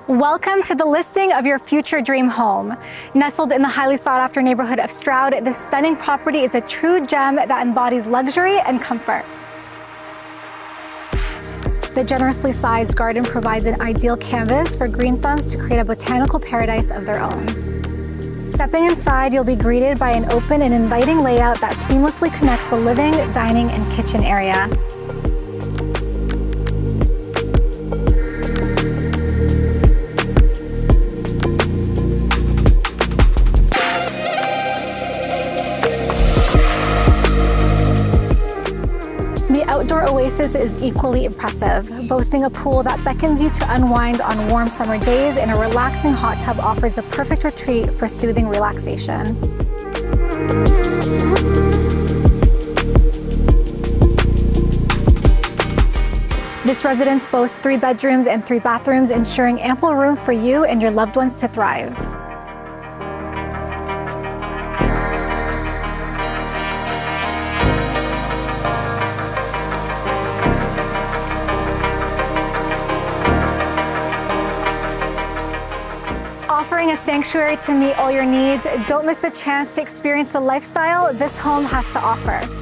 Welcome to the listing of your future dream home. Nestled in the highly sought after neighborhood of Stroud, this stunning property is a true gem that embodies luxury and comfort. The generously sized garden provides an ideal canvas for green thumbs to create a botanical paradise of their own. Stepping inside, you'll be greeted by an open and inviting layout that seamlessly connects the living, dining, and kitchen area. The outdoor oasis is equally impressive, boasting a pool that beckons you to unwind on warm summer days, and a relaxing hot tub offers the perfect retreat for soothing relaxation. This residence boasts 3 bedrooms and 3 bathrooms, ensuring ample room for you and your loved ones to thrive. Offering a sanctuary to meet all your needs, don't miss the chance to experience the lifestyle this home has to offer.